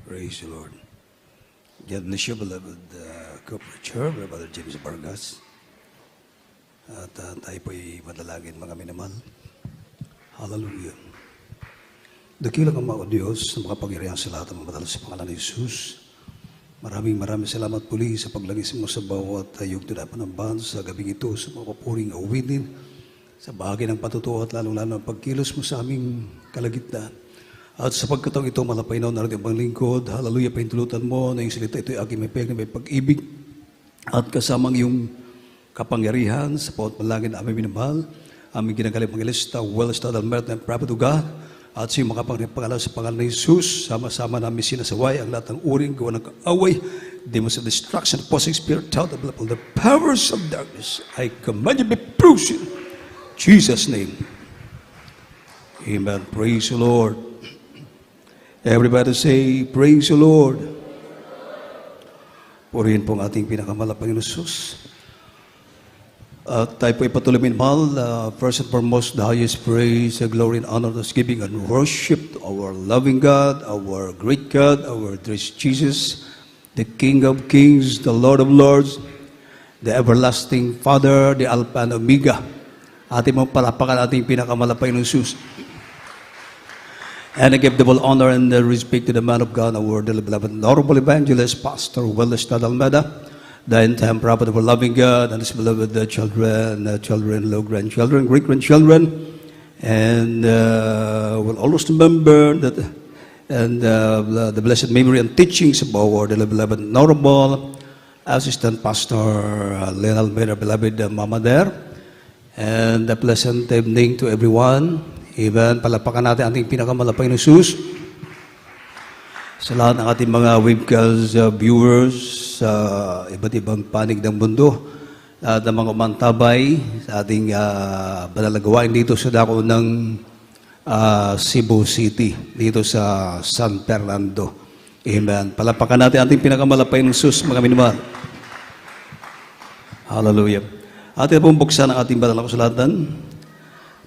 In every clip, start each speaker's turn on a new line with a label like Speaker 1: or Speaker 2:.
Speaker 1: Praise the Lord. God bless you, beloved co-preacher, Brother James Vargas. At tayo po'y madalagin mga minamahal. Hallelujah. Dakilang ang mga Diyos na makapangyarihan sa lahat ng mga madal sa pangalan ni Jesus. Maraming salamat puli sa paglagis mo sa bawat yugto na panambahan sa gabing ito, sa mga papuring awitin, sa bahagi ng patutuo at lalong-lalo ang pagkilos mo sa aming kalagitnaan. At sa pagkataong ito, malapay na natin ang lingkod. Hallelujah, paintulutan mo na yung salita ito ay aking may peg na may pag-ibig. At kasamang yung kapangyarihan sa bawat malangin na aming minamahal, aming ginagaling pangalista, well-studied and merit and prophet of God. At sa yung makapangalan sa pangalan ng Jesus, sama-sama namin sinasaway ang lahat ng uring gawa ng kaaway, demons of destruction, opposing spirit, out of the powers of darkness. I command you be bruised in Jesus' name. Amen. Praise the Lord. Everybody say, praise the Lord. Purihin po ang ating pinakamalapang Jesus. Tayo po ipatuloy minamahal. First and foremost, the highest praise, glory, and honor, thanksgiving, and worship to our loving God, our great God, our dear Jesus, the King of kings, the Lord of lords, the everlasting Father, the Alpha and Omega. Ating mong palapakan ating pinakamalapang Jesus. And I give double honor and respect to the man of God, our dearly beloved, honorable evangelist, Pastor Well-Studied Almeida, the end-time prophet of our loving God, and his beloved children, grandchildren, great-grandchildren, and we'll always remember that, and the blessed memory and teachings of our dearly beloved, honorable Assistant Pastor Len Almeida, beloved Mama there, and a pleasant evening to everyone. Amen. Palapakan natin ating pinakamalapang Jesus sa lahat ng ating mga webcast viewers sa iba't ibang panig ng mundo at ng mga umantabay sa ating banalagawain dito sa dako ng Cebu City, dito sa San Fernando. Amen. Palapakan natin ating pinakamalapang Jesus, mga minamahal. Hallelujah. Atin pong buksan ang ating banal na kasulatan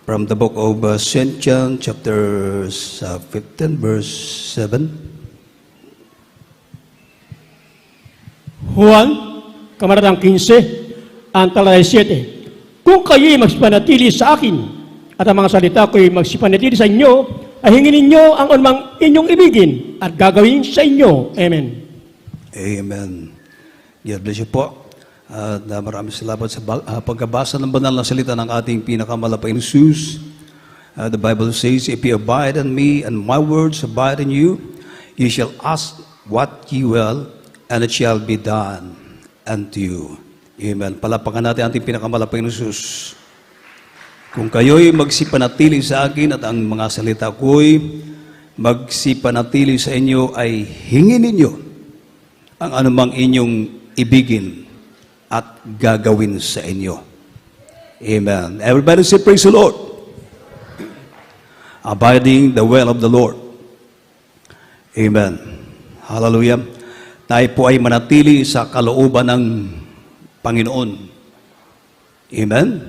Speaker 1: from the book of St. John, chapter 15, verse 7.
Speaker 2: Juan, Kamaratang 15, ang talay 7. Kung kayo'y magsipanatili sa akin, at ang mga salita ko'y magsipanatili sa inyo, ay hingin ninyo ang anumang inyong ibigin, at gagawin sa inyo. Amen.
Speaker 1: Amen. God bless you po. At maraming salamat sa pagkabasa ng banal na salita ng ating pinakamalapang Jesus. The Bible says, if you abide in me and my words abide in you, you shall ask what you will, and it shall be done unto you. Amen. Palapakan natin ating pinakamalapang Jesus. Kung kayo'y magsipanatili sa akin at ang mga salita ko'y magsipanatili sa inyo, ay hingin ninyo ang anumang inyong ibigin at gagawin sa inyo. Amen. Everybody say, praise the Lord. Abiding the will of the Lord. Amen. Hallelujah. Tayo po ay manatili sa kalooban ng Panginoon. Amen.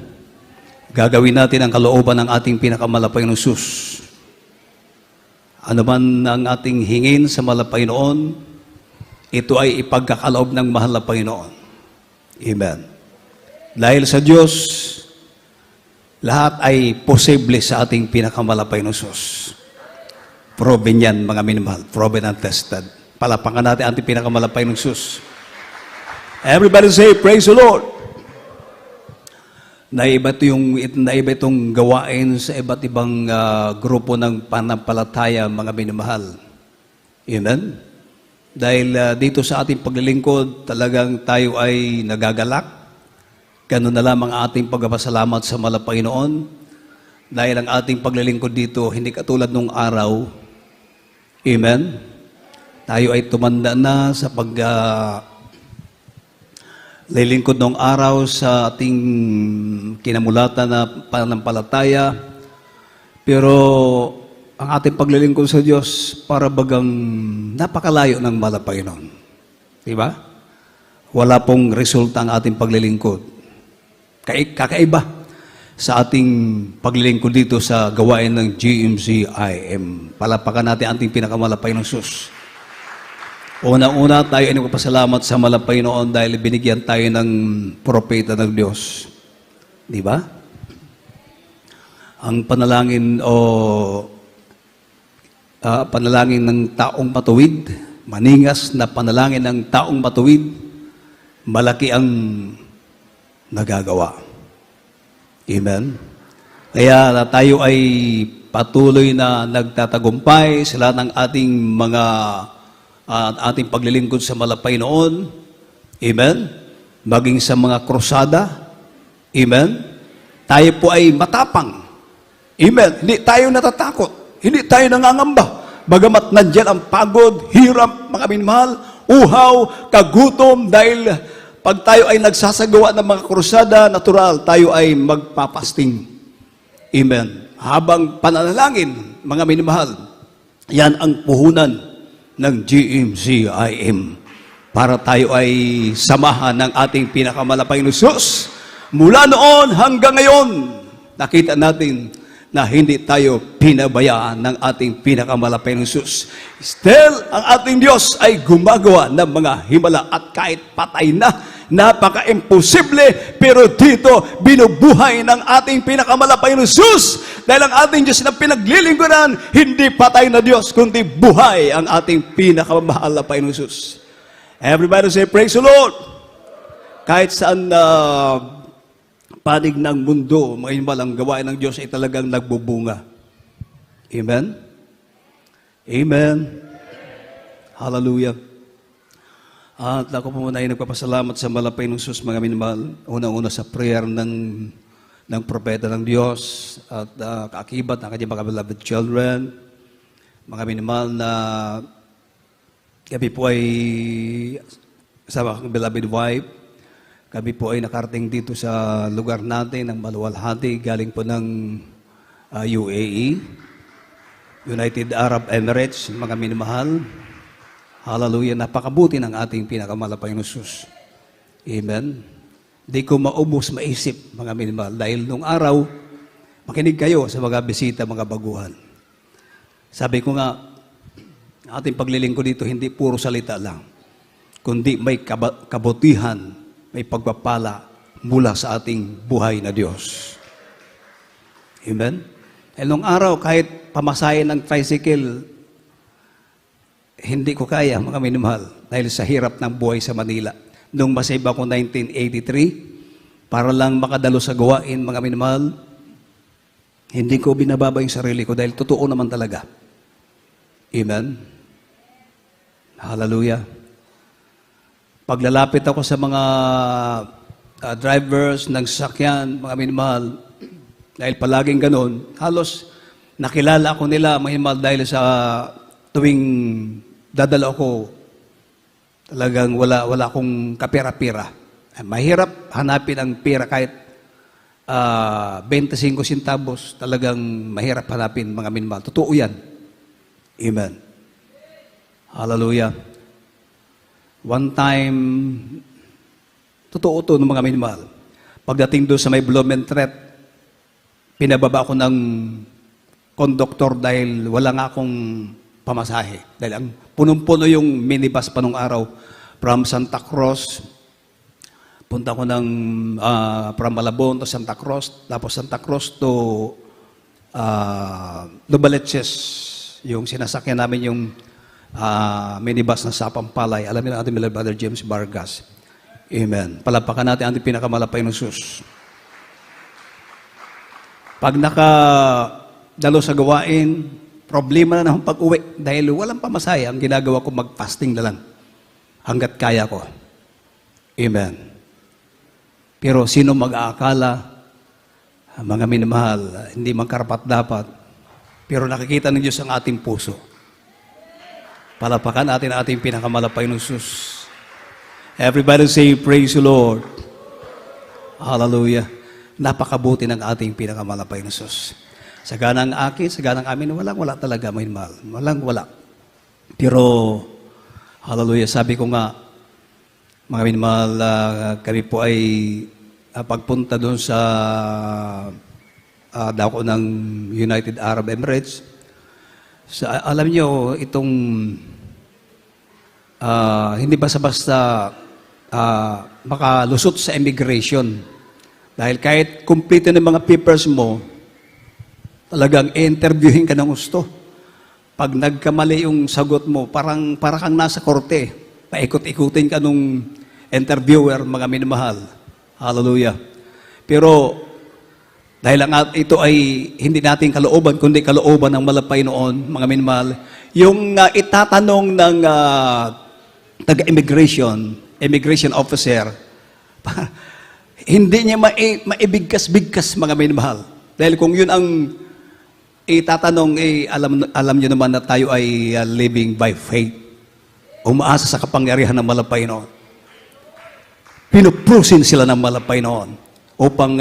Speaker 1: Gagawin natin ang kalooban ng ating pinakamalapay ng Jesus. Ano man ang ating hingin sa malapaynoon, ito ay ipagkakaloob ng mahal na Panginoon. Amen. Dahil sa Diyos, lahat ay posible sa ating pinakamalapay ng Jesus. Proven yan, mga minamahal. Proven and tested. Palapakan natin ating pinakamalapay ng Jesus. Everybody say, praise the Lord. Naiba itong gawain sa iba't ibang grupo ng panampalataya, mga minamahal. Amen. Dahil dito sa ating paglilingkod, talagang tayo ay nagagalak. Ganun na lamang ating pagpapasalamat sa Panginoon. Dahil ang ating paglilingkod dito, hindi katulad nung araw. Amen? Tayo ay tumanda na sa paglilingkod nung araw sa ating kinamulatan na panampalataya. Pero ang ating paglilingkod sa Diyos para bagang napakalayo ng Panginoon. Diba? Wala pong resulta ang ating paglilingkod. Kakaiba sa ating paglilingkod dito sa gawain ng GMCIM. Palapakan natin ating pinakamalapay ng Jesus. Unang-una, tayo ay nagpapasalamat sa malapay noon dahil binigyan tayo ng propeta ng Diyos. Di ba? Ang panalangin panalangin ng taong matuwid, maningas na panalangin ng taong matuwid, malaki ang nagagawa. Amen? Kaya tayo ay patuloy na nagtatagumpay sa lahat ng ating mga ating paglilingkod sa malapay noon. Amen? Maging sa mga krusada. Amen? Tayo po ay matapang. Amen? Hindi tayo natatakot. Hindi tayo nangangamba. Bagamat nandyan ang pagod, hirap, mga minmahal, uhaw, kagutom, dahil pag tayo ay nagsasagawa ng mga krusada, natural, tayo ay magpapasting. Amen? Habang panalangin, mga minmahal, yan ang puhunan ng GMCIM para tayo ay samahan ng ating pinakamalapay na Diyos. Mula noon hanggang ngayon, nakita natin na hindi tayo pinabayaan ng ating pinakamalapay na Diyos. Still, ang ating Diyos ay gumagawa ng mga himala at kahit patay na, napaka-imposible, pero dito binubuhay ng ating pinakamalapay na Diyos. Dahil ang ating Diyos na pinaglilingkuran, hindi patay na Diyos, kundi buhay ang ating pinakamahal na Diyos. Everybody say, praise the Lord! Kahit saan panig ng mundo, mga ang gawain ng Diyos ay talagang nagbubunga. Amen? Amen. Hallelujah. At ako po muna ay nagpapasalamat sa malapay ng Diyos, mga minamahal. Unang-una sa prayer ng propeta ng Diyos at kaakibat ng kanyang mga beloved children. Mga minamahal na kami po ay kasama akong beloved wife. Kami po ay nakarating dito sa lugar natin ng Maluwalhati, galing po ng UAE, United Arab Emirates, mga minamahal. Hallelujah, napakabuti ng ating pinakamalapay na Diyos. Amen. Di ko maubos maisip, mga minamahal, dahil nung araw, makinig kayo sa mga bisita, mga baguhan. Sabi ko nga, ating paglilingkod dito, hindi puro salita lang, kundi may kabutihan, may pagpapala mula sa ating buhay na Diyos. Amen? Dahil nung araw, kahit pamasahin ng tricycle, hindi ko kaya, mga minamahal, dahil sa hirap ng buhay sa Manila. Nung masave ako 1983, para lang makadalo sa gawain, mga minamahal, hindi ko binababa yung sarili ko dahil totoo naman talaga. Amen? Hallelujah. Paglalapit ako sa mga drivers ng sasakyan, mga minamahal, dahil palaging ganun, halos nakilala ako nila, mga minamahal, dahil sa tuwing dadala ako, talagang wala akong kapira-pira. Mahirap hanapin ang pira kahit 25 centavos, talagang mahirap hanapin, mga minamahal. Totoo yan. Amen. Hallelujah. One time, totoo ito ng mga minamahal. Pagdating doon sa may Blumentritt, pinababa ako ng konduktor dahil wala nga akong pamasahe. Dahil ang punong-puno yung minibus pa nung araw from Santa Cruz. Punta ko ng from Malabon to Santa Cruz. Tapos Santa Cruz to Novaliches. Yung sinasakyan namin yung minibus ng Sapampalay. Alam niyo ang ating Brother James Vargas. Amen. Palapakan natin ang ating pinakamalapay ng Diyos. Pag nakadalo sa gawain, problema na ng pag-uwi dahil walang pamasaya. Ang ginagawa ko, mag-fasting na lang hanggat kaya ko. Amen. Pero sino mag-aakala, mga minamahal, hindi man karapat-dapat, pero nakikita ng Diyos ang ating puso. Palapakan natin ang ating pinakamalapay ng Diyos. Everybody say, praise the Lord. Hallelujah. Napakabuti ng ating pinakamalapay ng Diyos. Sagana ang akin, sagana ang amin, walang-wala talaga, may mahal. Walang-wala. Pero, hallelujah, sabi ko nga, mga minamahal, kami po ay pagpunta doon sa dako ng United Arab Emirates. Alam niyo, itong hindi basta-basta makalusot sa immigration. Dahil kahit kumplito ng mga papers mo, talagang i-interviewin ka ng gusto. Pag nagkamali yung sagot mo, para kang nasa korte. Paikot-ikutin ka nung interviewer, mga minamahal. Hallelujah. Pero dahil ito ay hindi nating kalooban, kundi kalooban ng malapay noon, mga minamahal, yung itatanong ng immigration officer, hindi niya maibigkas-bigkas, mga minamahal. Dahil kung yun ang itatanong, alam niyo naman na tayo ay living by faith. Umaasa sa kapangyarihan ng malapay noon. Pinuprusin sila ng malapay noon upang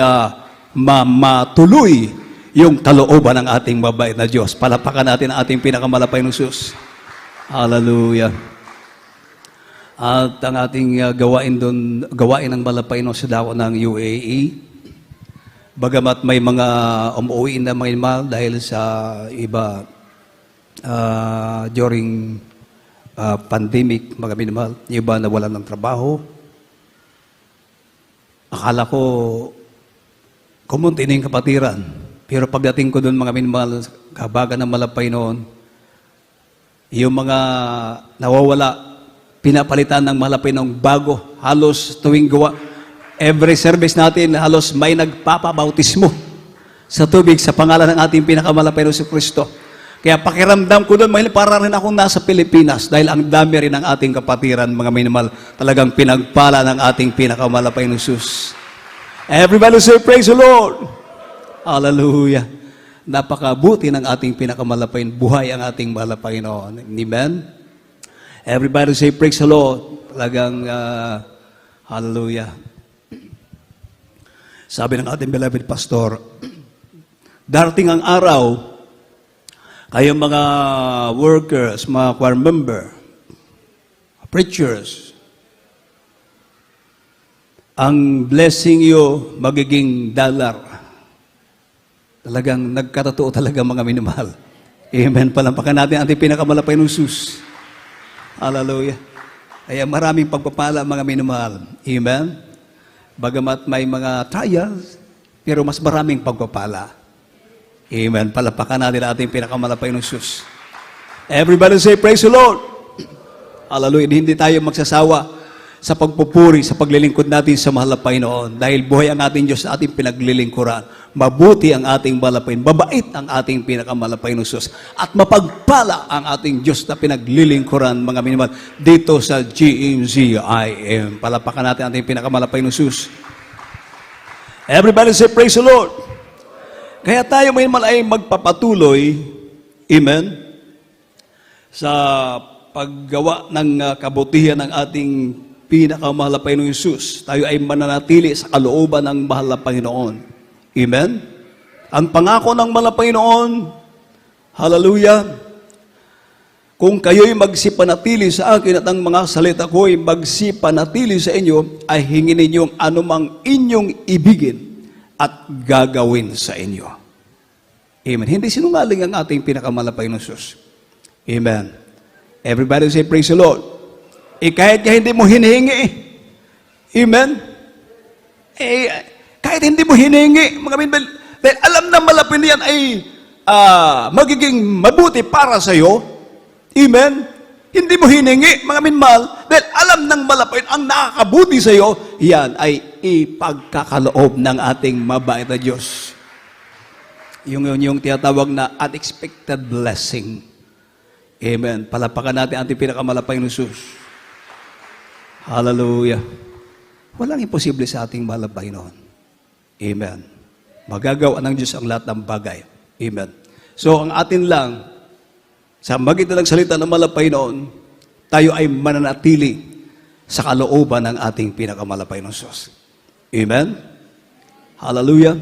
Speaker 1: matuloy yung kalooban ng ating mabait na Diyos. Palapakan natin ang ating pinakamalapay ng Diyos. Hallelujah. At ang ating gawain ng malapay noon sa dako ng UAE, bagamat may mga umuwi na mga imal dahil sa iba during pandemic, mga minimal, yung iba nawalan ng trabaho. Akala ko kumunti na yung kapatiran. Pero pagdating ko doon, mga minimal, kabagan ng malapay noon, yung mga nawawala, pinapalitan ng malapay ng bago. Halos tuwing gawa, every service natin, halos may nagpapabautismo sa tubig sa pangalan ng ating pinakamalapay na si Kristo. Kaya pakiramdam ko doon, para rin akong nasa Pilipinas dahil ang dami rin ng ating kapatiran, mga minimal, talagang pinagpala ng ating pinakamalapay na Jesus. Everybody say, praise the Lord! Hallelujah! Napakabuti ng ating pinakamalapay, buhay ang ating malapay noon. Amen? Everybody say, praise the Lord! Talagang, hallelujah! Sabi ng ating beloved pastor, darating ang araw, kayong mga workers, mga choir member, preachers, ang blessing you magiging dollar. Talagang nagkatotoo talaga, mga minamahal. Amen. Palampakan natin ang ating pinakamalapay ng Jesus. Hallelujah. Kaya maraming pagpapala, mga minamahal. Amen. Bagamat may mga trials, pero mas maraming pagpapala. Amen. Palapakan natin ang ating pinakamalapay ng Jesus. Everybody say, praise the Lord. Hallelujah. Hindi tayo magsasawa sa pagpupuri, sa paglilingkod natin sa mahalapay noon. Dahil buhay ang ating Diyos sa ating pinaglilingkuran. Mabuti ang ating malapay. Mabait ang ating pinakamalapay ng Jesus. At mapagpala ang ating Diyos na pinaglilingkuran, mga minimal, dito sa GMZIM. Palapakan natin ang ating pinakamalapay ng Jesus. Everybody say, praise the Lord. Kaya tayo minimal ay magpapatuloy, amen, sa paggawa ng kabutihan ng ating pinakamalapay ng Jesus. Tayo ay mananatili sa kalooban ng mahal na Panginoon. Amen? Ang pangako ng mahal na Panginoon, hallelujah, kung kayo'y magsipanatili sa akin at ang mga salita ko'y magsipanatili sa inyo, ay hingin ninyong anumang inyong ibigin at gagawin sa inyo. Amen. Hindi sinungaling ang ating pinakamalapay ng Jesus. Amen. Everybody say, praise the Lord. Kahit hindi mo hinihingi, amen? Kahit hindi mo hinihingi, mga minbel, dahil alam na malapit niyan ay magiging mabuti para sa iyo, amen? Hindi mo hiningi, mga minmal, dahil alam ng malapit ang nakakabuti sa iyo, yan ay ipagkakaloob ng ating mabait na Diyos. Yung tinatawag na unexpected blessing. Amen. Palapakan natin ang ating pinakamalapay ng Jesus. Hallelujah. Walang imposible sa ating malapay noon. Amen. Magagawa ng Diyos ang lahat ng bagay. Amen. So, ang atin lang, sa magitan ng salita ng malapay noon, tayo ay mananatili sa kalooban ng ating pinakamalapay ng Diyos. Amen. Hallelujah.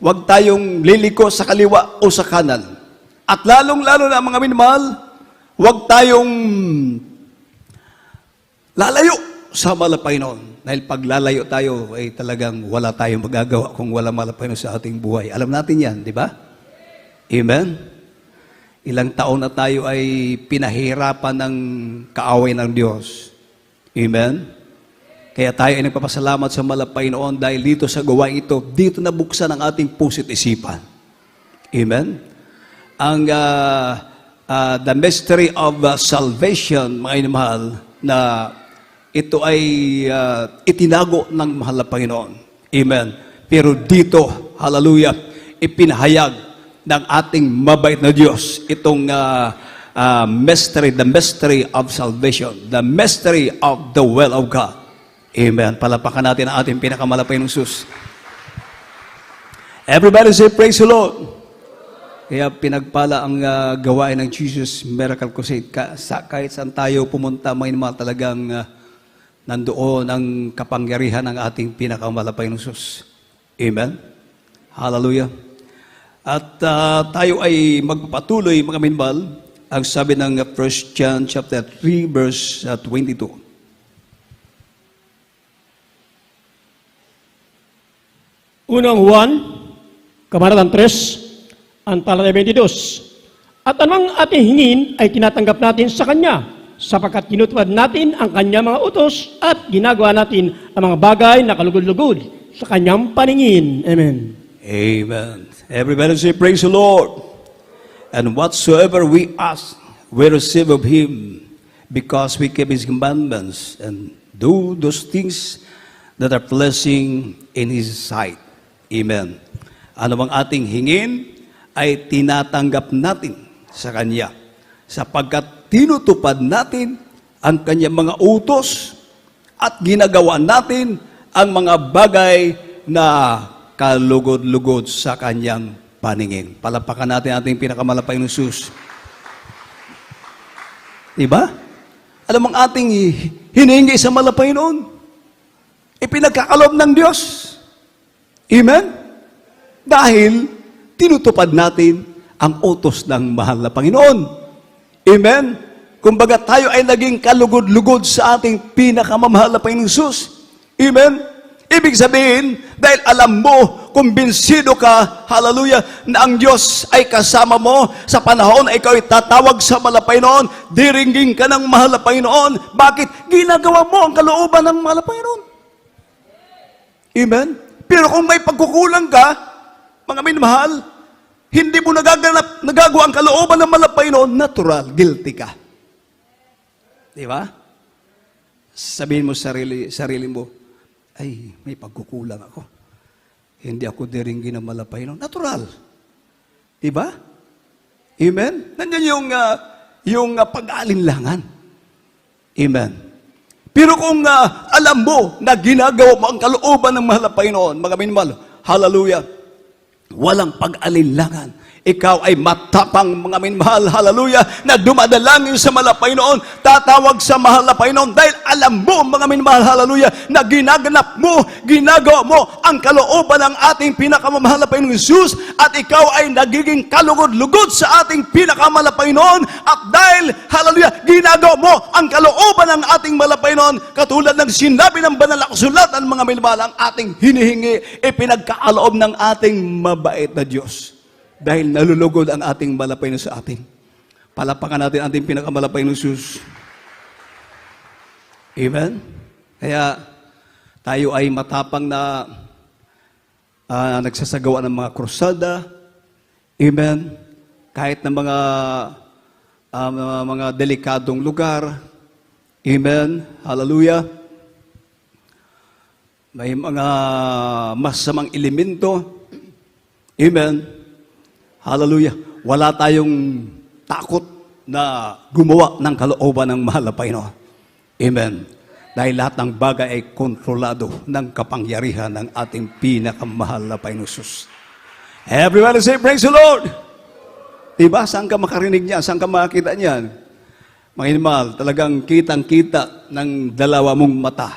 Speaker 1: Huwag tayong liliko sa kaliwa o sa kanan. At lalong-lalo na, mga minamahal, huwag tayong lalayo sa malapay noon. Dahil pag lalayo tayo, ay talagang wala tayong magagawa kung wala malapay noon sa ating buhay. Alam natin yan, di ba? Amen? Ilang taon na tayo ay pinahirapan ng kaaway ng Diyos. Amen? Kaya tayo ay nagpapasalamat sa Panginoon dahil dito sa gawain ito, dito nabuksan ang ating puso't isipan. Amen? Ang the mystery of salvation, mga inamahal, na ito ay itinago ng mahal na Panginoon. Amen? Pero dito, hallelujah, ipinahayag ng ating mabait na Diyos itong mystery, the mystery of salvation, the mystery of the will of God. Amen. Palapakan natin ang ating pinakamalapay ng Sus. Everybody say, praise the Lord. Kaya pinagpala ang gawain ng Jesus Miracle Crusade. Kahit saan tayo pumunta, may mga talagang nandoon ang kapangyarihan ng ating pinakamalapay ng Sus. Amen. Hallelujah. At tayo ay magpapatuloy, mga minbal, ang sabi ng 1 John chapter 3, verse 22.
Speaker 2: Unang Juan, Kabanatang 3, ang talata 22. At anong ating hingin ay tinatanggap natin sa Kanya, sapagkat tinutupad natin ang Kanya mga utos at ginagawa natin ang mga bagay na kalugod-lugod sa Kanyang paningin. Amen.
Speaker 1: Amen. Everybody say, praise the Lord. And whatsoever we ask, we receive of Him, because we keep His commandments and do those things that are pleasing in His sight. Amen. Ano bang ating hingin ay tinatanggap natin sa Kanya, sapagkat tinutupad natin ang Kanyang mga utos at ginagawa natin ang mga bagay na kalugod-lugod sa Kanyang paningin. Palapakan natin ating pinakamalapay ng Sus. Diba? Alam ang ating hinihingi sa malapay noon, ipinagkakalob ng Diyos. Amen? Dahil tinutupad natin ang utos ng mahal na Panginoon. Amen? Kumbaga tayo ay naging kalugod-lugod sa ating pinakamamahal na Panginoong Sus. Amen? Ibig sabihin, dahil alam mo, kumbinsido ka, hallelujah, na ang Diyos ay kasama mo sa panahon na ikaw ay tatawag sa Panginoon, diringgin ka ng mahal na Panginoon. Bakit? Ginagawa mo ang kalooban ng mahal na Panginoon. Amen? Pero kung may pagkukulang ka, mga minamahal, hindi mo nagagawa ang kalooban ng mahal na Panginoon, natural, guilty ka. Di ba? Sabihin mo sarili mo, ay, may pagkukulang ako. Hindi ako diringgin ng malapay noon. Natural. Diba? Amen? Nandiyan yung pag-aalinlangan. Amen. Pero kung alam mo na ginagawa mo ang kalooban ng malapay noon, mga minmal, hallelujah, walang pag-alinlangan. Ikaw ay matapang, mga minmahal, hallelujah, na dumadalangin sa malapay noon, tatawag sa mahal na Panginoon, dahil alam mo, mga minmahal, hallelujah, na ginaganap mo, ginagawa mo ang kalooban ng ating pinakamamahal na Panginoon Jesus, at ikaw ay nagiging kalugod-lugod sa ating pinakamahal na Panginoon, at dahil, hallelujah, ginagawa mo ang kalooban ng ating mahal na Panginoon, katulad ng sinabi ng banal na kasulatan, mga minmahal, ang ating hinihingi, ipinagkaaloob ng ating mabait na Diyos. Dahil nalulugod ang ating malapay na sa atin. Palapakan natin ang ating pinakamalapay ng Jesus. Amen? Kaya tayo ay matapang na nagsasagawa ng mga krusada. Amen? Kahit na mga delikadong lugar. Amen? Hallelujah. May mga masamang elemento. Amen? Hallelujah. Wala tayong takot na gumawa ng kalooban ng mahal na Panginoon. Amen. Dahil lahat ng bagay ay kontrolado ng kapangyarihan ng ating pinakamahal na Panginoon Jesus. Everybody say, praise the Lord! Diba? Saan ka makarinig niya? Saan ka makakita niyan? Mga inimal, talagang kitang-kita ng dalawa mong mata.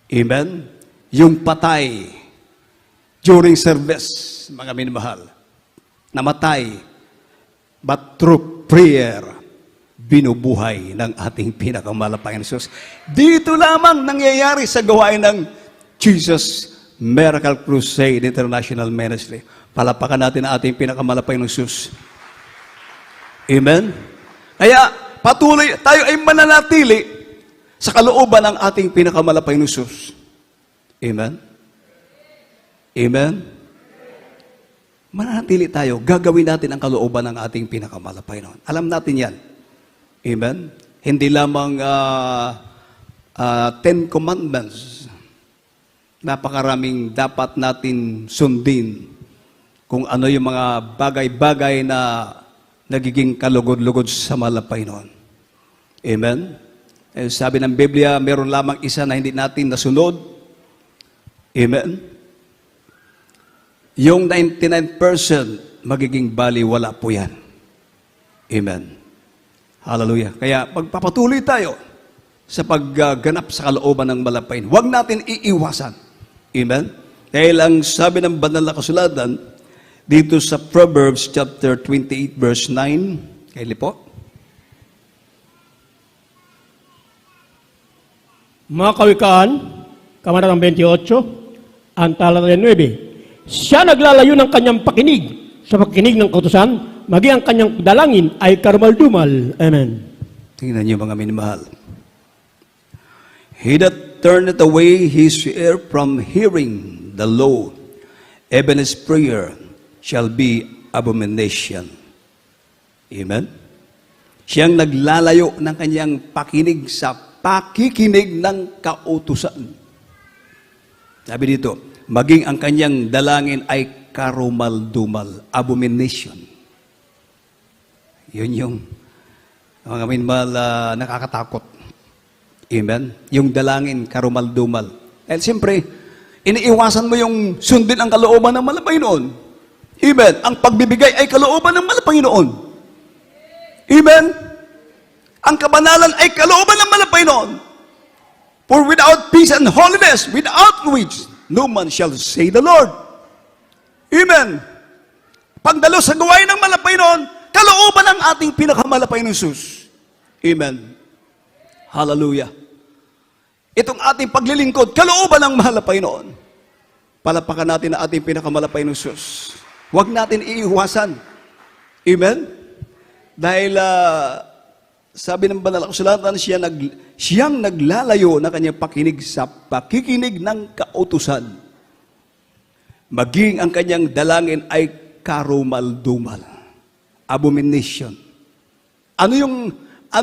Speaker 1: Amen? Yung patay during service, mga minamahal, namatay, but through prayer, binubuhay ng ating pinakamalapay na Jesus. Dito lamang nangyayari sa gawain ng Jesus Miracle Crusade International Ministry. Palapakan natin ang ating pinakamalapay na Jesus. Amen? Kaya patuloy tayo ay mananatili sa kalooban ng ating pinakamalapay na Diyos. Amen? Amen? Mananatili tayo, gagawin natin ang kalooban ng ating pinakamalapay noon. Alam natin yan. Amen? Hindi lamang 10 commandments. Napakaraming dapat natin sundin kung ano yung mga bagay-bagay na nagiging kalugod-lugod sa malapay noon. Amen? Eh, sabi ng Biblia, meron lamang isa na hindi natin nasunod. Amen? Yung 99% magiging baliwala po yan. Amen? Hallelujah. Kaya pagpapatuloy tayo sa pagganap sa kalooban ng malapain, huwag natin iiwasan. Amen? Dahil ang sabi ng banal na kasulatan, dito sa Proverbs chapter 28 verse 9, kaili po.
Speaker 2: Mga kawikaan, Kabanatang 28, ang talata 9, siya naglalayo ng kanyang pakinig sa pakinig ng kautusan, maging ang kanyang dalangin ay karumal-dumal. Amen.
Speaker 1: Tingnan niyo mga minamahal. He that turneth away his ear from hearing the law, even his prayer shall be abomination. Amen? Siyang naglalayo ng kanyang pakinig sa pakikinig ng kautusan. Sabi dito, maging ang kanyang dalangin ay karumal-dumal, abomination. Yun yung mga minmal nakakatakot. Amen? Yung dalangin, karumal-dumal. Dahil siyempre, iniiwasan mo yung sundin ang kalooban ng malapay noon. Amen? Ang pagbibigay ay kalooban ng malapay noon. Amen? Ang kabanalan ay kalooban ng malapay noon. For without peace and holiness, without which no man shall say the Lord. Amen? Pagdalo sa gawain ng malapay noon, kalooban ng ating pinakamalapay ng Sus. Amen? Hallelujah. Itong ating paglilingkod, kalooban ng malapay noon. Palapakan natin ang ating pinakamalapay ng Sus. Huwag natin iiwasan. Amen? Dahil sabi ng banal na kasulatan, siyang naglalayo na kanyang pakinig sa pakikinig ng kautusan. Maging ang kanyang dalangin ay karumal-dumal. Abomination. Ano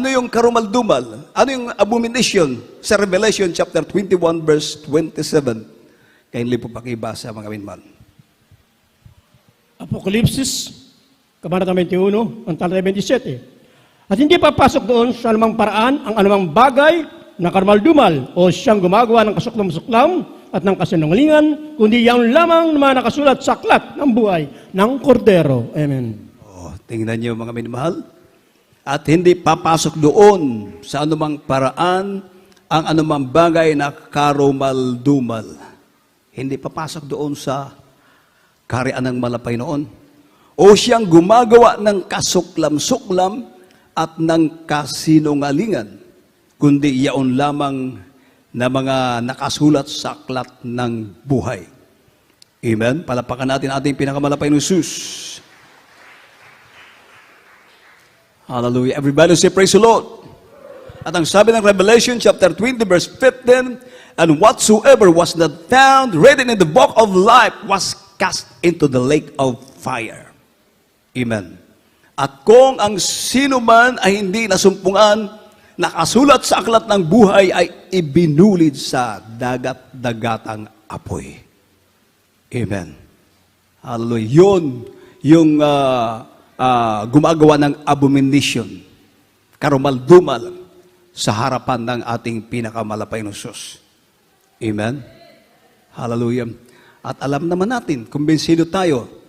Speaker 1: yung karumal-dumal? Ano yung abomination? Sa Revelation chapter 21 verse 27. Kindly po pakibasa mga minman.
Speaker 2: Apokalipsis, Kabanatang 21, ang talata 27. At hindi papasok doon sa anumang paraan ang anumang bagay na karumal-dumal o siyang gumagawa ng kasuklam-suklam at ng kasinungalingan, kundi yan lamang na nakasulat sa aklat ng buhay ng Kordero. Amen.
Speaker 1: Tingnan niyo mga minamahal. At hindi papasok doon sa anumang paraan ang anumang bagay na karumal-dumal. Hindi papasok doon sa kaharian ng malapay noon. O siyang gumagawa ng kasuklam-suklam at ng kasinungalingan, kundi yaon lamang na mga nakasulat sa aklat ng buhay. Amen? Palapakan natin ating pinakamalapay ng Sus. Hallelujah. Everybody say praise the Lord. At ang sabi ng Revelation chapter 20 verse 15, and whatsoever was not found written in the book of life was cast into the lake of fire. Amen. At kung ang sino man ay hindi nasumpungan, nakasulat sa aklat ng buhay ay ibinulid sa dagat-dagatang apoy. Amen. Hallelujah. Yun yung gumagawa ng abomination, karumal-dumal sa harapan ng ating pinakamalapay na Diyos. Amen? Hallelujah. At alam naman natin, kumbinsido tayo,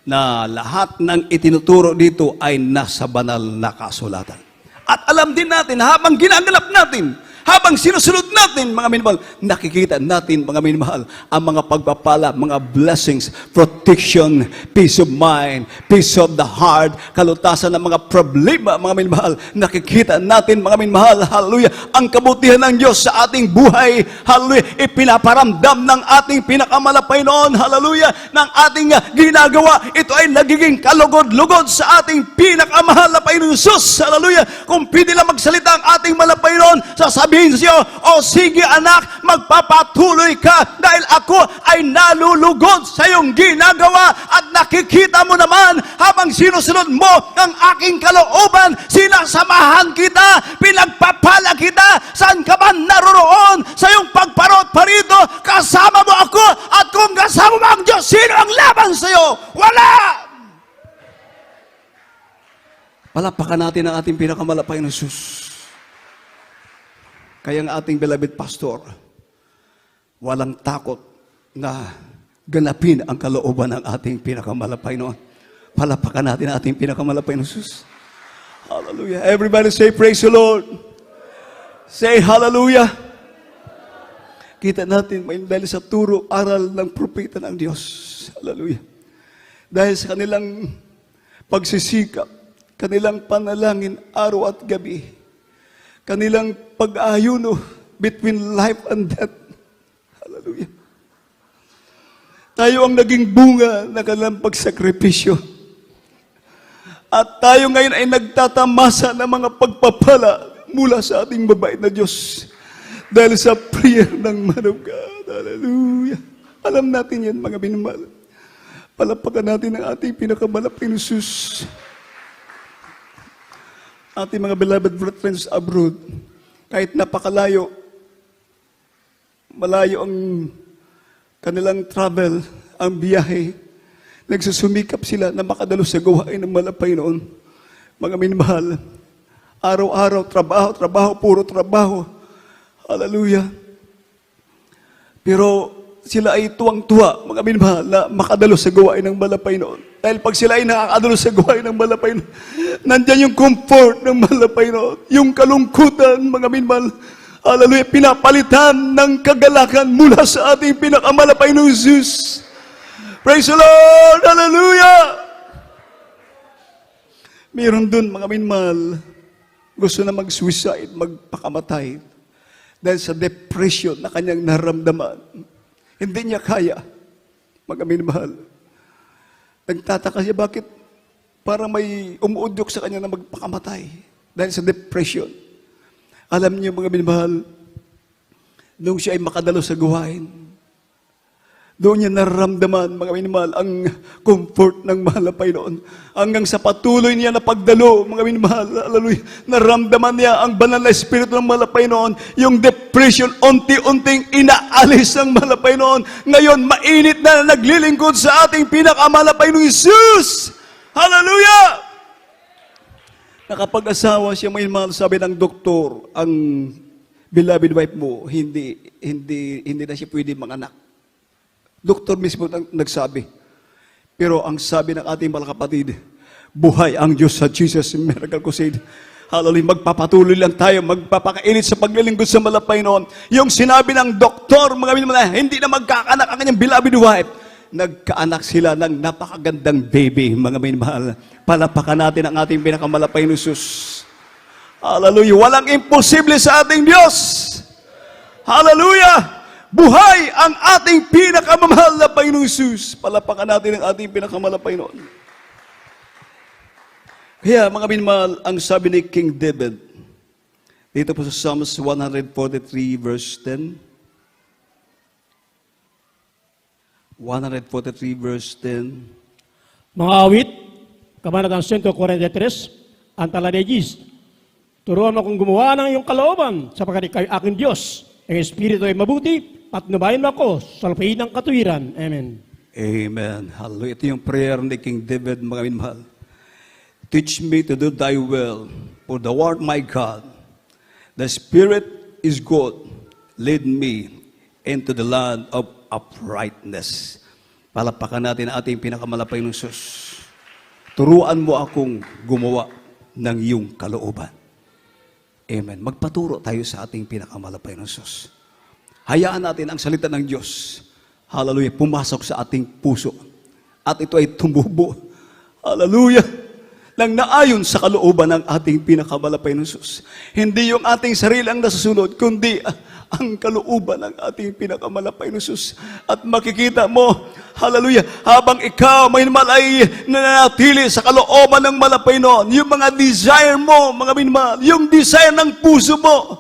Speaker 1: na lahat ng itinuturo dito ay nasa banal na kasulatan. At alam din natin, habang ginaganap natin, habang sinusunod natin, mga minamahal, nakikita natin, mga minamahal, ang mga pagpapala, mga blessings, protection, peace of mind, peace of the heart, kalutasan ng mga problema, mga minamahal. Nakikita natin, mga minamahal, hallelujah, ang kabutihan ng Diyos sa ating buhay, hallelujah, ipinaparamdam ng ating pinakamalapay noon, hallelujah, ng ating ginagawa. Ito ay nagiging kalugod-lugod sa ating pinakamahal na Panginoon Jesus, hallelujah. Kung pwede lang magsalita ang ating malapay noon, sasabihin siya, o sige anak, magpapatuloy ka dahil ako ay nalulugod sa iyong ginagawa at nakikita mo naman habang sinusunod mo ang aking kalooban, sinasamahan kita, pinagpapala kita, saan ka man naroroon sa iyong pagparot parito, kasama mo ako, at kung kasama mo ang Diyos, sino ang laban sa iyo? Wala! Palapakan natin ang ating pinakamalapay na Jesus. Kaya ang ating beloved pastor, walang takot na ganapin ang kalooban ng ating pinakamalapay noon. Palapakan natin ang ating pinakamalapay na Jesus. Hallelujah. Everybody say praise the Lord. Say hallelujah. Kita natin dahil sa turo, aral ng propeta ng Diyos. Hallelujah. Dahil sa kanilang pagsisikap, kanilang panalangin araw at gabi, kanilang pag-ayuno between life and death. Hallelujah. Tayo ang naging bunga ng kanilang pagsakripisyo. At tayo ngayon ay nagtatamasa ng mga pagpapala mula sa ating mabait na Diyos. Dahil sa prayer ng man of God. Hallelujah. Alam natin yan, mga minamahal. Palapakan natin ang ating pinakamalapay na Jesus. Ating mga beloved friends abroad, kahit napakalayo, malayo ang kanilang travel, ang biyahe, nagsusumikap sila na makadalo sa gawain ng malapay noon. Mga minamahal, araw-araw, trabaho, trabaho, puro trabaho. Hallelujah. Pero sila ay tuwang-tuwa, mga minamahal, na makadalo sa gawain ng malapay noon. Dahil pag sila ay nakakadalo sa gawain ng malapay noon, nandyan yung comfort ng malapay noon, yung kalungkutan, mga minamahal, hallelujah, pinapalitan ng kagalakan mula sa ating pinakamalapay na Jesus. Praise the Lord! Hallelujah! Mayroon dun, mga minamahal, gusto na mag-suicide, magpakamatay, dahil sa depression na kanyang naramdaman. Hindi niya kaya, mga minamahal. Nagtataka siya, bakit parang may umuudyok sa kanya na magpakamatay dahil sa depression. Alam niyo, mga minamahal, nung siya ay makadalo sa gawain, doon niya nararamdaman, mga minamahal, ang comfort ng mahal na Panginoon. Hanggang sa patuloy niya na pagdalo, mga minamahal, hallelujah, naramdaman niya ang banal na espiritu ng mahal na Panginoon. Yung depression, unti-unting inaalis ng mahal na Panginoon. Ngayon, mainit na naglilingkod sa ating pinakamahal na Panginoon Jesus. Hallelujah! Nakapag-asawa siya, mga minamahal, sabi ng doktor, ang beloved wife mo, hindi na siya pwede manganak. Doktor mismo nagsabi. Pero ang sabi ng ating mga kapatid, buhay ang Diyos sa Jesus Miracle Crusade. Hallelujah, magpapatuloy lang tayo, magpapakainit sa paglilingkod sa malapay noon. Yung sinabi ng doktor, mga minamahal, hindi na magkaanak ang kanyang beloved wife. Nagkaanak sila ng napakagandang baby, mga minamahal. Palapakan natin ang ating pinakamalapay na Jesus. Hallelujah, walang imposible sa ating Diyos. Hallelujah! Buhay ang ating pinakamamahal na Panginoong Jesus. Palapakan natin ang ating pinakamalapay noon. Kaya, mga minamahal, ang sabi ni King David, dito po sa Psalms 143 verse 10. 143 verse 10.
Speaker 2: Mga awit, Kabanatang 143, ang taladegis. Turuan mo kung gumawa ng iyong kalooban, sapagkat ikaw ay aking Diyos. Ang Espiritu ay mabuti, at nubayin mo ako sa lapain ng katuwiran. Amen.
Speaker 1: Amen. Hallelujah. Ito yung prayer ni King David, mga minamahal. Teach me to do thy will, for thou art my God. The Spirit is good. Lead me into the land of uprightness. Palapakan natin ang ating pinakamalapay ng Diyos. Turuan mo akong gumawa ng iyong kalooban. Amen. Magpaturo tayo sa ating pinakamalapay ng Diyos. Hayaan natin ang salita ng Diyos, hallelujah, pumasok sa ating puso. At ito ay tumubo, hallelujah, nang naayon sa kalooban ng ating pinakamalapay ng Diyos. Hindi yung ating sarili ang nasusunod, kundi ang kalooban ng ating pinakamalapay ng Diyos. At makikita mo, hallelujah, habang ikaw may minamahal ay nananatili sa kalooban ng malapay noon, yung mga desire mo, mga minamahal, yung desire ng puso mo,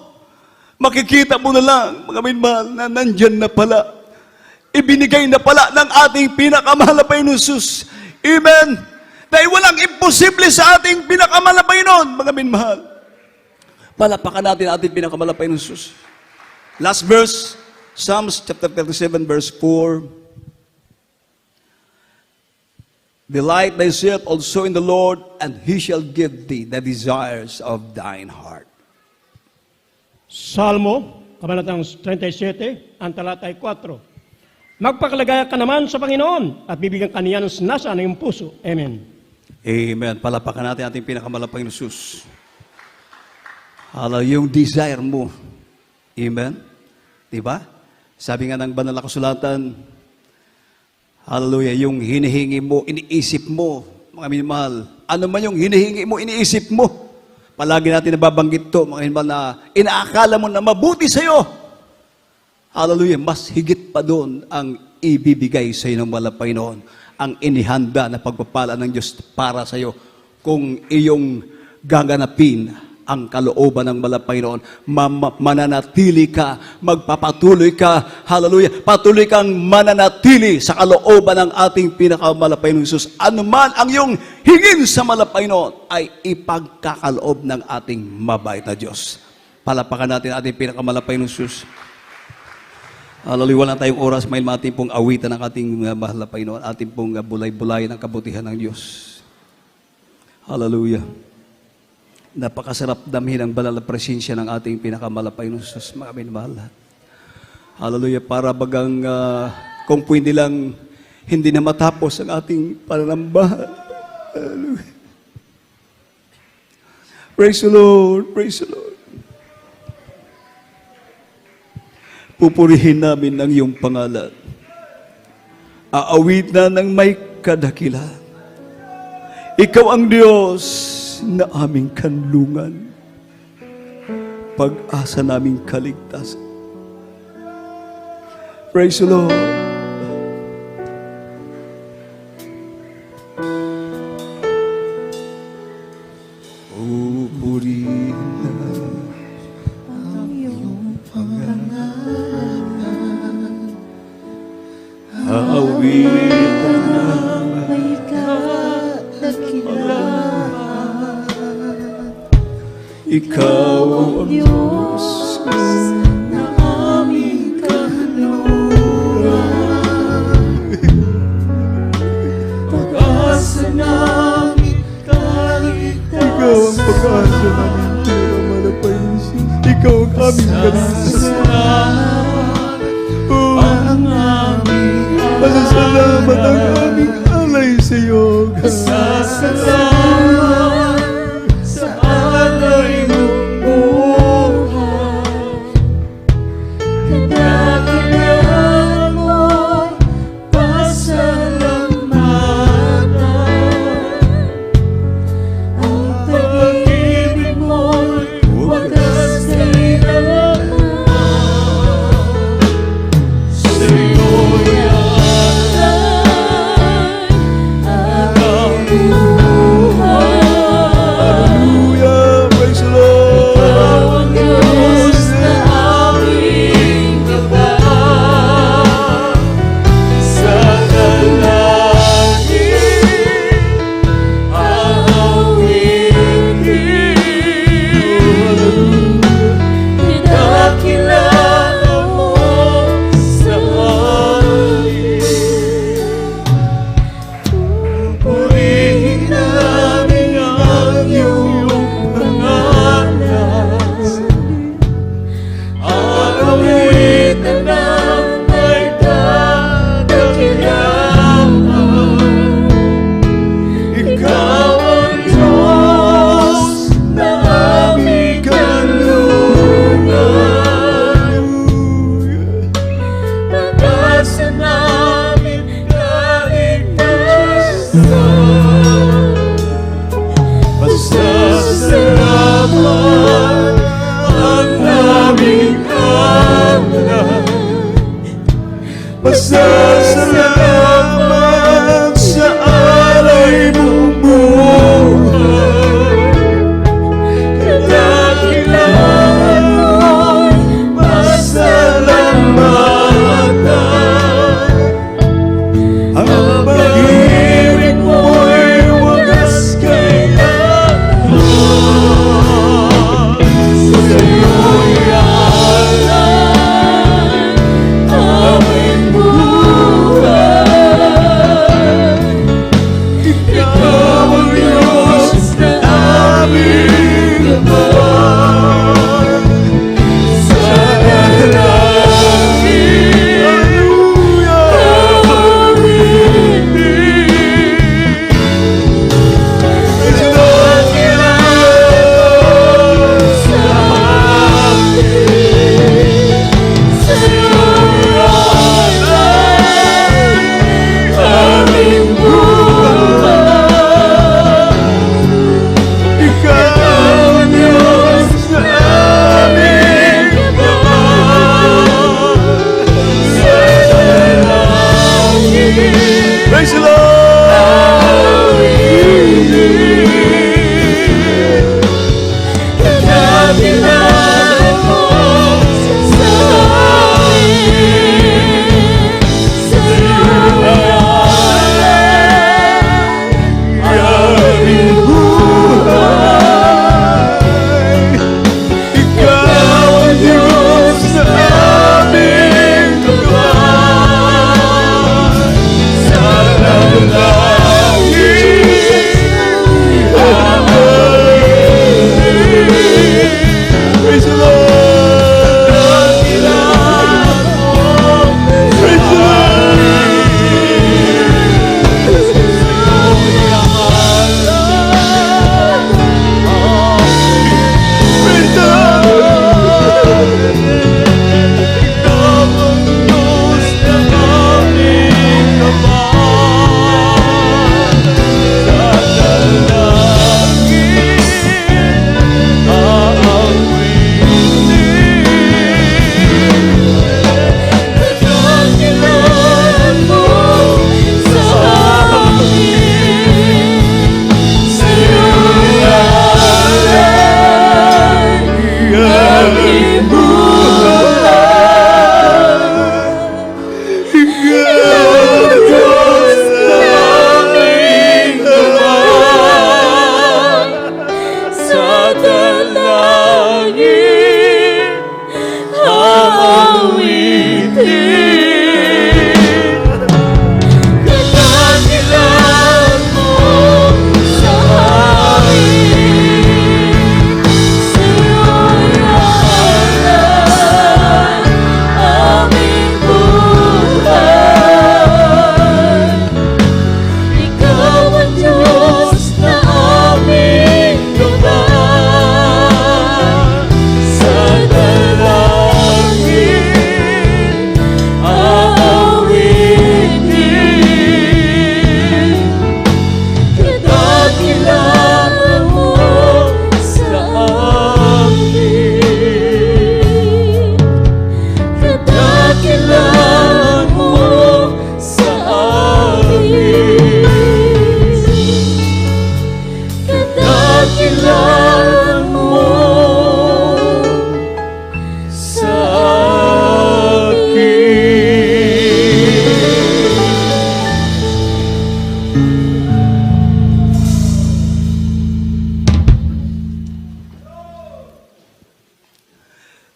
Speaker 1: makikita mo na lang, mga minamahal, na nandyan na pala. Ibinigay na pala ng ating pinakamalapay ng Diyos. Amen. Dahil walang imposible sa ating pinakamalapay noon, mga minamahal. Palapakan natin ating pinakamalapay ng Diyos. Last verse, Psalms chapter 37, verse 4. Delight thyself also in the Lord, and He shall give thee the desires of thine heart.
Speaker 2: Salmo, kabanatang 37, ang talata ay 4. Magpakalagaya ka naman sa Panginoon at bibigyan ka niya ng nasa iyong puso. Amen.
Speaker 1: Amen. Palapakan natin ating pinakamalapay ng Diyos. Yung desire mo. Amen. Diba? Sabi nga ng banal na kasulatan, hallelujah, yung hinihingi mo, iniisip mo, mga minamahal. Ano man yung hinihingi mo, iniisip mo. Palagi natin nababanggit to, mga minamahal, na inaakala mo na mabuti sa'yo. Hallelujah, mas higit pa doon ang ibibigay sa iyo ng malapay noon. Ang inihanda na pagpapala ng Diyos para sa iyo kung iyong gaganapin ang kalooban ng malapay noon. Mananatili ka, magpapatuloy ka, hallelujah, patuloy kang mananatili sa kalooban ng ating pinakamalapay ng Jesus. Ano man ang iyong hingin sa malapay noon ay ipagkakaloob ng ating mabait na Diyos. Palapakan natin ating pinakamalapay ng Jesus. Hallelujah, wala tayong oras, may ating pong awitan ng ating malapay noon, ating pong bulay-bulay ng kabutihan ng Diyos. Hallelujah. Napakasarap damhin ang banal na presensya ng ating pinakamalapay ng Diyos, mga minamahal. Hallelujah, para bagang kung pwede lang hindi na matapos ang ating pananambahan. Hallelujah. Praise the Lord, praise the Lord. Pupurihin namin ang iyong pangalan. Aawit na ng may kadakilan. Ikaw ang Diyos na aming kanlungan, pag-asa naming kaligtasan. Praise the Lord. Pupurihin na ang iyong pangalan, aawitan na may kadakilan. Ikaw ang Diyos na aming kanlungan, pag-asa namin kaligtasan. Ikaw ang pag-asa namin, pinakamalapay ng Diyos. Ikaw ang aming kaligtasan. Ang aming pasasalamat ang aming alay sa iyo. Pasasalamat sa alay mong buhay. Kadakilan mo'y pasalamatan. Ang pag-ibig mo'y wagas kailanman. Sa'yo'y alay ang buhay.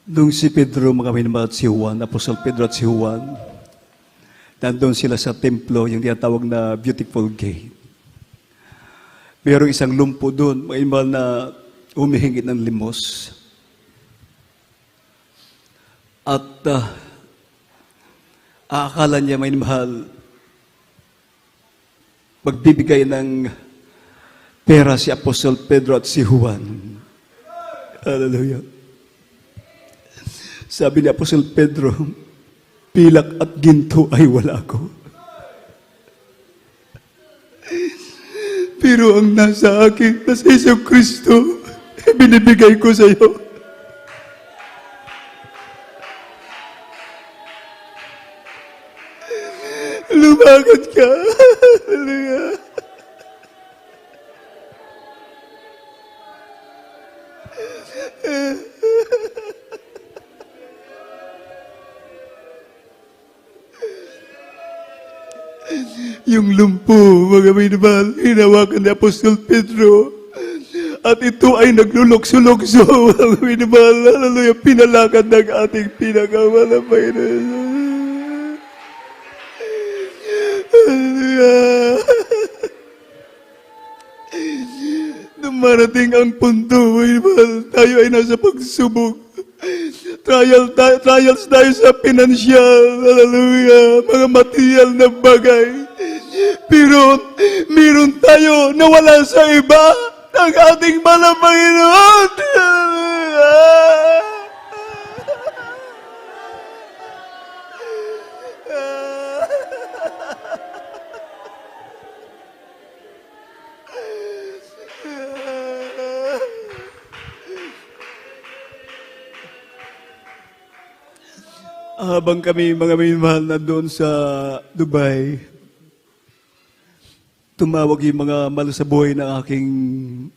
Speaker 1: Nung si Pedro, mga minamahal, at si Juan, Apostol Pedro at si Juan, nandun sila sa templo, yung tinatawag na Beautiful Gate. Mayroong isang lumpo doon, mga minamahal, na humihingi ng limos. At aakala niya, may mahal, magbibigay ng pera si Apostol Pedro at si Juan. Hallelujah. Sabi ni Apostol Pedro, pilak at ginto ay wala ko. Pero ang nasa akin, nasa Isang Kristo, binibigay ko sa iyo. Lumagat ka. Hallelujah. Yung lumpo, mga minamahal, hinawakan ni Apostol Pedro. At ito ay naglulokso-lokso, mga minamahal. Hallelujah, pinalakad ng ating pinakamalapay na. Hallelujah. Dumarating ang punto, mga minamahal, tayo ay nasa pagsubok. Trials tayo sa pinansyal, hallelujah, mga material na bagay. Pero meron tayo na wala sa iba ng ating mahal na Panginoon. Habang kami mga minamahal na doon sa Dubai, tumawag yung mga mahal sa buhay ng aking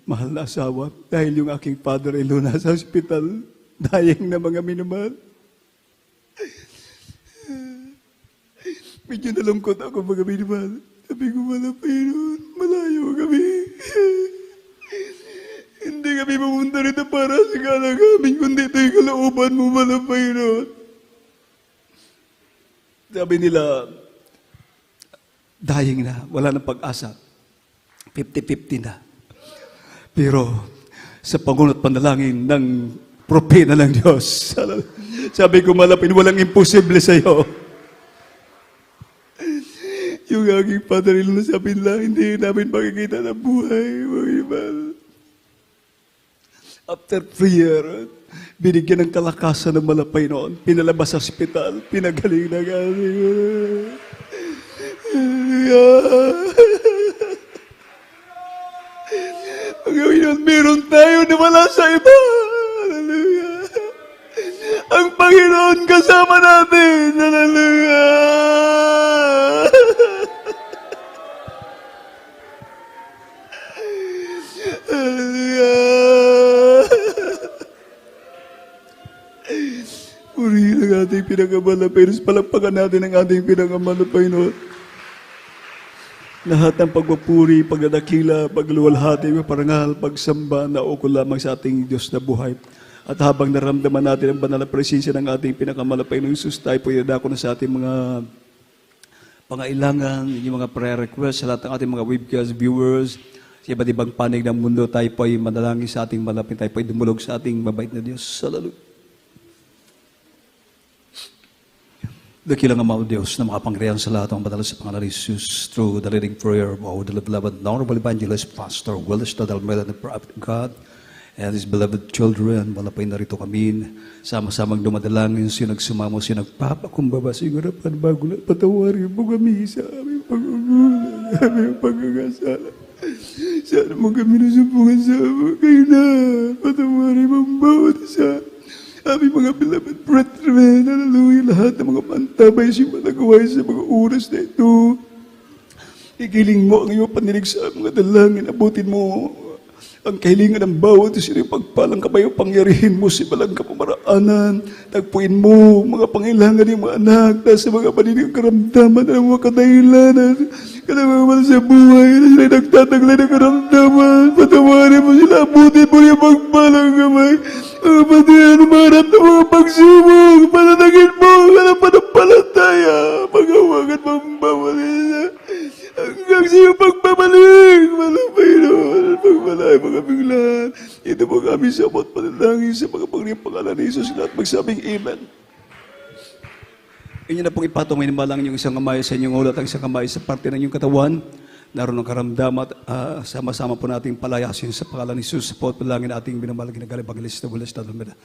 Speaker 1: mahal na asawa dahil yung aking father-in-law nasa hospital, dying na mga minamahal. Medyo nalungkot ako mga minamahal. Sabi ko, mahal Panginoon, malayo kami. Hindi kami pumunta rito para sa kala namin, kundi ito yung kalooban mo, mahal Panginoon. Sabi nila, dying na, wala nang pag-asa. 50-50 na. Pero sa pangunot panalangin ng propeta ng Diyos, sabi ko, malapit, walang imposible sa iyo. Yung aking father-in-law sabi nila, hindi namin makikita ng buhay. After 3 years, binigyan ng kalakasan ng malapay noon, pinalabas sa ospital, pinagaling na kasi. Pagawin, meron tayo na wala sa iba. Hallelujah. Ang Panginoon kasama natin. Hallelujah. Hallelujah. Purihin ang ating pinakamalapay. Palagpakan natin ang ating pinakamalapay noon. Lahat ng pagpapuri, pagdadakila, pagluwalhati, parangal, pagsamba na ukol lamang sa ating Diyos na buhay. At habang naramdaman natin ang banal na presensya ng ating pinakamalapay ng Jesus, tayo po inadako na sa ating mga pangailangan, yung mga prayer requests, sa lahat ng ating mga webcast viewers, sa iba't ibang panig ng mundo, tayo po ay manalangin sa ating malapit, tayo po ay dumulog sa ating mabait na Diyos. Hallelujah. Dakilang Ama o Diyos na makapangyarihan sa lahat ng badala sa pangalan ni Jesus through the leading prayer of our beloved Honorable Evangelist Pastor Willis Tadalmela, the prophet of God, and his beloved children. Malapay na rito kami, sama-samang dumadalangin, siya nagsumamo, siya nagpapakumbaba sa iyong harapan bago na patawarin mo kami sa aming pag-ugulan, aming pag-agasala. Sana mo kami nasumpungan sa kayo na patawarin mo ang bawat isa. Aming mga beloved brethren, hallelujah, lahat ng mga pantabay siya managaway sa mga oras na ito. Igiling mo ang iyong panilig sa mga dalangin, abutin mo ang kahilingan ng bawat isa rin pagpalang kapayo, pangyarihin mo si balang kapamaraanan, tagpuin mo mga pangailangan ng mga anak, sa mga panilig karamdaman ng mga kadahilanan, kailangan sa buhay, na sila nagtataglay ng karamdaman, patawarin mo sila, abutin mo yung pagpalang kamay, O Panginoon, umarap na mga pagsubok, panatagin mo, ang pananampalataya, paghawagan mong bawalin hanggang sa iyong pagbabalik, walang Panginoon, pagbalay mga biglaan. Ito po kami sa abot panalangin sa mga pangalan ni Jesus, lahat magsabing Amen. Inyo na pong ipatong minimalang yung isang kamay sa inyong ulat, ang isang kamay sa parte ng inyong katawan. Naroon ng karamdaman at sama-sama po nating palayasin sa pangalan ni Jesus. Sa po at panalangin ating binamalang ginagaling Evangelista Bulas na Dalmeda.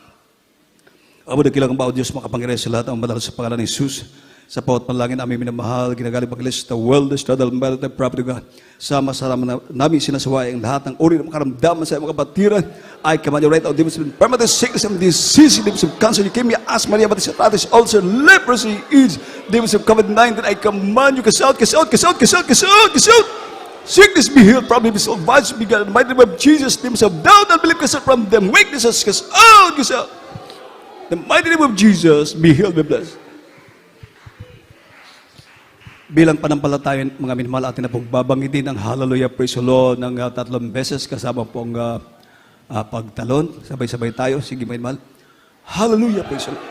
Speaker 1: Amo dakilang bao Diyos makapangyarihan sa lahat ang madal sa pangalan ni Jesus. Sa po at panalangin aming minamahal, ginagaling Evangelista World, the Dalmeda, the Prophet of God. Sama-sama namin sinasaway ang lahat ng uri ng karamdaman sa mga batiran. I command you right now, demons of permanent sickness and disease, demons of cancer, leukemia, asthma, diabetes, ulcer, leprosy, AIDS, demons of COVID-19. I command you, cast out. Sickness be healed, problems be solved, violence be gone. In the mighty name of Jesus, demons of doubt and belief, cast out from them. Weaknesses, cast out. In the mighty name of Jesus, be healed, be blessed. Bilang panampalataya, mga minamahal, atin na pong babanggitin ang hallelujah, praise the Lord ng 3 beses kasama pong pagtalon. Sabay-sabay tayo. Sige, minamahal. Hallelujah, praise the Lord.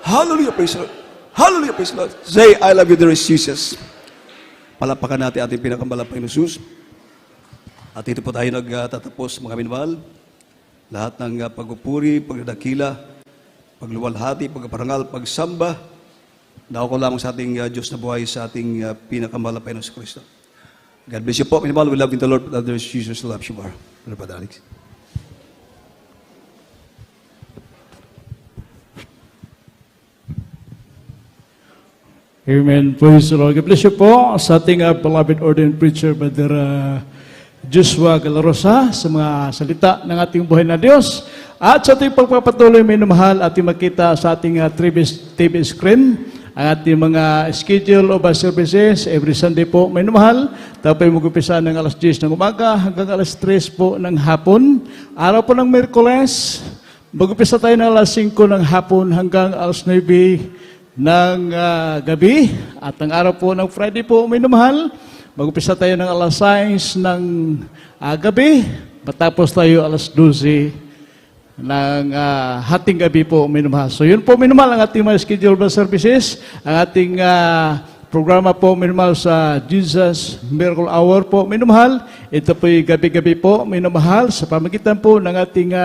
Speaker 1: Hallelujah, praise the Lord. Hallelujah, praise the Lord. Say, I love you, dear Jesus. Palapakan natin ating pinakamalapay na Jesus. At ito po tayo nagtatapos, mga minamahal. Lahat ng pagpupuri, pagdadakila, pagluwalhati, pagparangal, pagsamba, naako lamang sa ating Diyos na buhay, sa ating pinakamalapay na si Kristo. God bless you po. Minamahal, we love you, the Lord, but others, Jesus loves you more. Brother Alex.
Speaker 3: Amen. Praise the Lord. God bless you po sa ating beloved ordained preacher, Brother Joshua Galarosa, sa mga salita ng ating buhay na Diyos. At sa ating pagpapatuloy, may namahal, ating makita sa ating TV screen, ang ating mga schedule of services every Sunday po, may namahal. Tapos mag-upisa ng alas 10 ng umaga hanggang alas 3 po ng hapon. Araw po ng Miyerkules, mag-upisa tayo ng alas 5 ng hapon hanggang alas 9 ng gabi. At ang araw po ng Friday po, may namahal, mag-upisa tayo ng alas 6 ng gabi, matapos tayo alas 12 ng hating gabi po, may namahal. So yun po, may namahal ang ating mga schedule of services, ang ating programa po, may namahal sa Jesus Miracle Hour po, may namahal. Ito po yung gabi-gabi po, may namahal, sa pamagitan po ng ating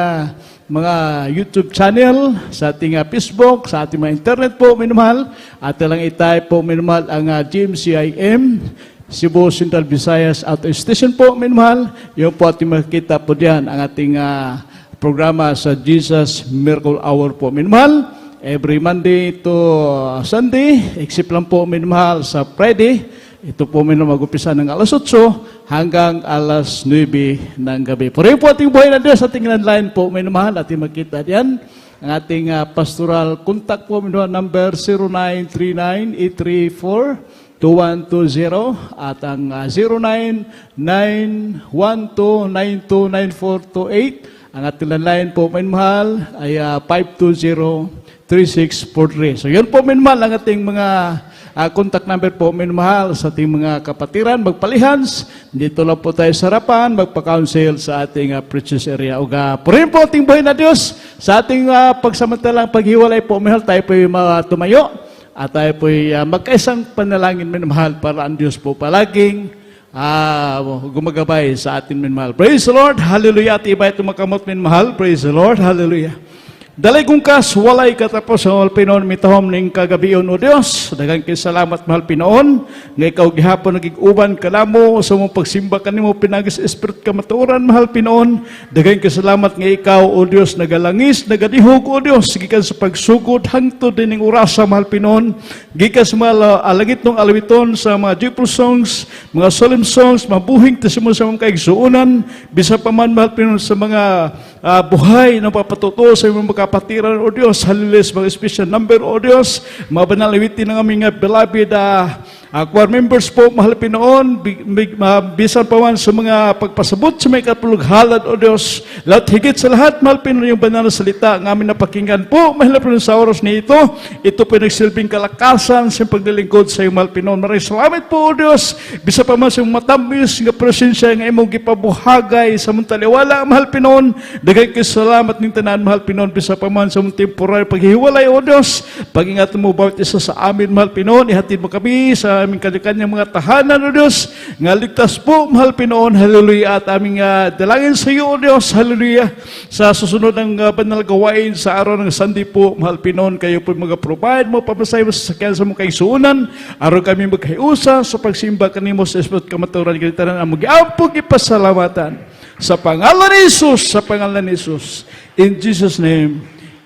Speaker 3: mga YouTube channel, sa ating Facebook, sa ating mga internet po, minamahal. At lang i-type po, minamahal, ang GMCIM, Cebu Central Visayas Auto Station po, minamahal. Yung po ating makikita po diyan, ang ating programa sa Jesus Miracle Hour po, minamahal. Every Monday to Sunday, except lang po, minamahal, sa Friday. Ito po mag-upisa ng alas 8 hanggang alas 9 ng gabi. Puri po ating buhay na Diyos, ating landline po, may namahal, ating makita diyan. Ang ating pastoral contact po, number 0939-834-2120 at ang 099129299428. Ang ating landline po, may namahal, ay 520-3643. So yun po, may namahal, ang ating mga contact number po, minamahal, sa ating mga kapatiran, magpalihans. Dito lang po tayo sa harapan, magpa-counsel sa ating preachers area. Purin po ating buhay na Diyos. Sa ating pagsamantalang paghiwalay po, minamahal, tayo po yung tumayo. At tayo po yung magkaisang panalangin, minamahal, para ang Diyos po palaging gumagabay sa atin, minamahal. Praise the Lord. Hallelujah. At iba itong makamot, minamahal. Praise the Lord. Hallelujah. Dalay kong kas, walay katapos sa mahal Pinoon, mitahom ning kagabiyon o Diyos. Daghang salamat mahal Pinoon, nga ikaw gihapon nagig-uban kalamo, sa mong pagsimba kanimo pinagis espiritu kamatuoran mahal Pinoon. Daghang salamat nga ikaw o Diyos, nagalangis, nagadihog o Diyos, gikan sa pagsugod, hangtod din ng urasa mahal Pinoon, gikan sa mga alagit ng alawiton, sa mga joyful songs, mga solemn songs, mabuhing testimony sa mga kaigsuunan, bisa pa man mahal Pinoon sa mga buhay na papatuto sa mga kapatiran o Diyos, halilis, mga special number o Diyos, mga banalawitin ng aming beloved Core members po, mahal Pinoon, bisan pa man sa mga pagpasabot sa may kapulughalad, O Diyos, lahat higit sa lahat, mahal Pinoon, yung banal na salita, ang aming napakinggan po, mahal Pinoon, sa oras na ito po nagsilbing kalakasan sa paglilingkod sa iyo, mahal Pinoon. Maraming salamat po, O Diyos, bisa pa man sa iyong matamis nga presensya nga imong gipabuhagay sa mong taliwala, mahal Pinoon, dagay kay salamat ning tanan, mahal Pinoon, bisa pa man sa mong temporary paghihiwalay, O Diyos, pag-ingat mo bawat isa sa amin, mahal Pinoon, ihatid mo kami sa aming kanya-kanyang mga tahanan, O Diyos, nga ligtas po, mahal Pinoon, hallelujah, at aming dalangin sa iyo, O Diyos, hallelujah, sa susunod ng banal gawain sa araw ng Sunday po, mahal Pinoon, kayo po mag-provide mo, pamasay mo sa sakyan sa mong kaisunan, araw kami magkaiusa sa pagsimba kanimo sa Espiritu kamaturan, ganitanan ang mag-ampog ipasalamatan, sa pangalan ni Jesus, sa pangalan ni Jesus, in Jesus' name,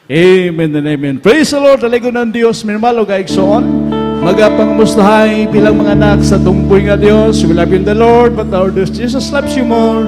Speaker 3: amen and amen. Praise the Lord, daligo ng Diyos, minamalo gaigsoon, magapangamustahay bilang mga anak sa tumboy nga Diyos. We love you in the Lord, but our Diyos Jesus loves you more.